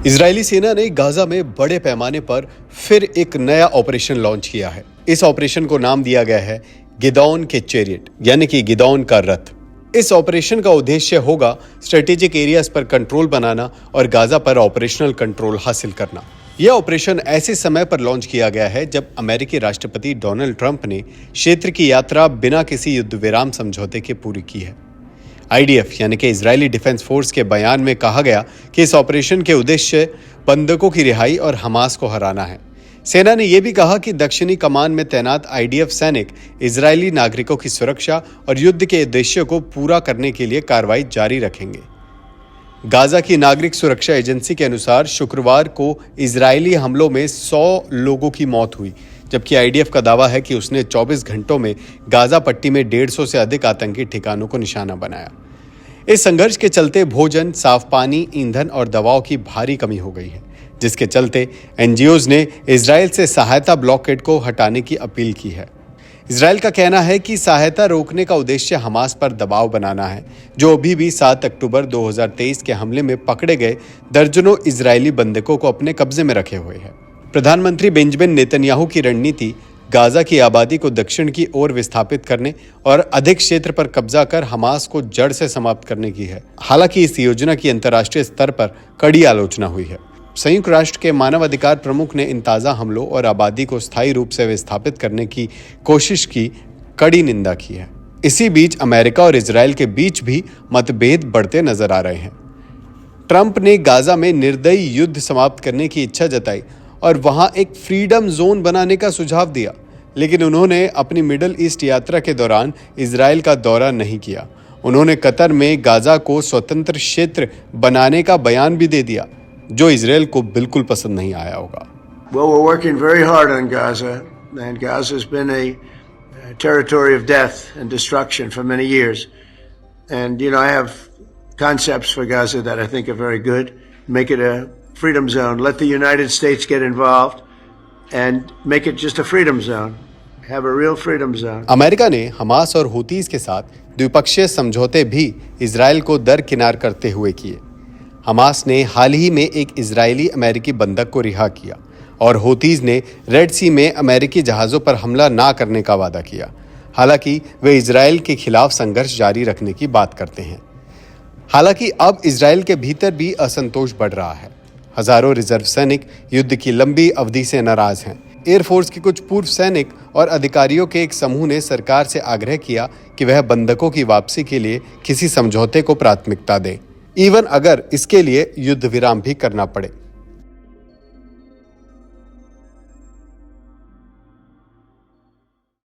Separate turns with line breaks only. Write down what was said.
Israeli सेना ने Gaza में बड़े पैमाने पर फिर एक नया ऑपरेशन लॉन्च किया है। इस ऑपरेशन को नाम दिया गया है गिदोन के चैरियट, यानी कि गिदोन का रथ। इस ऑपरेशन का उद्देश्य होगा स्ट्रेटेजिक एरियाज पर कंट्रोल बनाना और गाजा पर ऑपरेशनल कंट्रोल हासिल करना। यह ऑपरेशन ऐसे समय पर लॉन्च किया गया है जब अमेरिकी राष्ट्रपति डोनाल्ड ट्रंप ने क्षेत्र की यात्रा बिना किसी युद्ध विराम समझौते के पूरी की है। IDF यानी कि इजरायली डिफेंस फोर्स के बयान में कहा गया कि इस ऑपरेशन के उद्देश्य बंधकों की रिहाई और हमास को हराना है। सेना ने यह भी कहा कि दक्षिणी कमान में तैनात IDF सैनिक इजरायली नागरिकों की सुरक्षा और युद्ध के उद्देश्य को पूरा करने के लिए कार्रवाई जारी रखेंगे। गाजा की नागरिक सुरक्षा एजेंसी के अनुसार शुक्रवार को इजरायली हमलों में 100 लोगों की मौत हुई, जबकि IDF का दावा है कि उसने 24 घंटों में गाजा पट्टी में 150 से अधिक आतंकी ठिकानों को निशाना बनाया। इस संघर्ष के चलते भोजन, साफ पानी, ईंधन और दवाओं की भारी कमी हो गई है, जिसके चलते NGOs ने इजरायल से सहायता ब्लॉकेड को हटाने की अपील की है। इजरायल का कहना है कि सहायता रोकने का उद्देश्य हमास पर दबाव बनाना है, जो अभी भी 7 अक्टूबर 2023 के हमले में पकड़े गए दर्जनों इजरायली बंधकों को अपने कब्जे में रखे हुए है। प्रधानमंत्री बेंजामिन नेतन्याहू की रणनीति गाजा की आबादी को दक्षिण की ओर विस्थापित करने और अधिक क्षेत्र पर कब्जा कर हमास को जड़ से समाप्त करने की है। हालांकि इस योजना की अंतर्राष्ट्रीय स्तर पर कड़ी आलोचना हुई है। संयुक्त राष्ट्र के मानवाधिकार प्रमुख ने इन ताज़ा हमलों और आबादी को स्थायी रूप से विस्थापित करने की कोशिश की कड़ी निंदा की है। इसी बीच अमेरिका और इजरायल के बीच भी मतभेद बढ़ते नजर आ रहे हैं। ट्रंप ने गाजा में निर्दयी युद्ध समाप्त करने की इच्छा जताई और वहां एक फ्रीडम जोन बनाने का सुझाव दिया, लेकिन उन्होंने अपनी मिडल ईस्ट यात्रा के दौरान इजरायल का दौरा नहीं किया। उन्होंने कतर में गाजा को स्वतंत्र क्षेत्र बनाने का बयान भी दे दिया, जो इजरायल को बिल्कुल पसंद नहीं आया होगा।
Well, we're working very hard on Gaza, and Gaza has been a territory of death and destruction for many years. And I have concepts for Gaza that I think are very good. Make it a freedom zone. Let the United States get involved and make it just a freedom zone. Have a real freedom zone.
America ने Hamas और हुतीज के साथ द्विपक्षीय समझौते भी Israel को दरकिनार करते हुए किए। हमास ने हाल ही में एक इजरायली अमेरिकी बंधक को रिहा किया और हुतीज ने रेड सी में अमेरिकी जहाज़ों पर हमला ना करने का वादा किया। हालांकि वे इजरायल के खिलाफ संघर्ष जारी रखने की बात करते हैं। हालांकि अब इजरायल के भीतर भी असंतोष बढ़ रहा है। हजारों रिजर्व सैनिक युद्ध की लंबी अवधि से नाराज हैं। एयरफोर्स के कुछ पूर्व सैनिक और अधिकारियों के एक समूह ने सरकार से आग्रह किया कि वह बंधकों की वापसी के लिए किसी समझौते को प्राथमिकता दे, इवन अगर इसके लिए युद्ध विराम भी करना पड़े।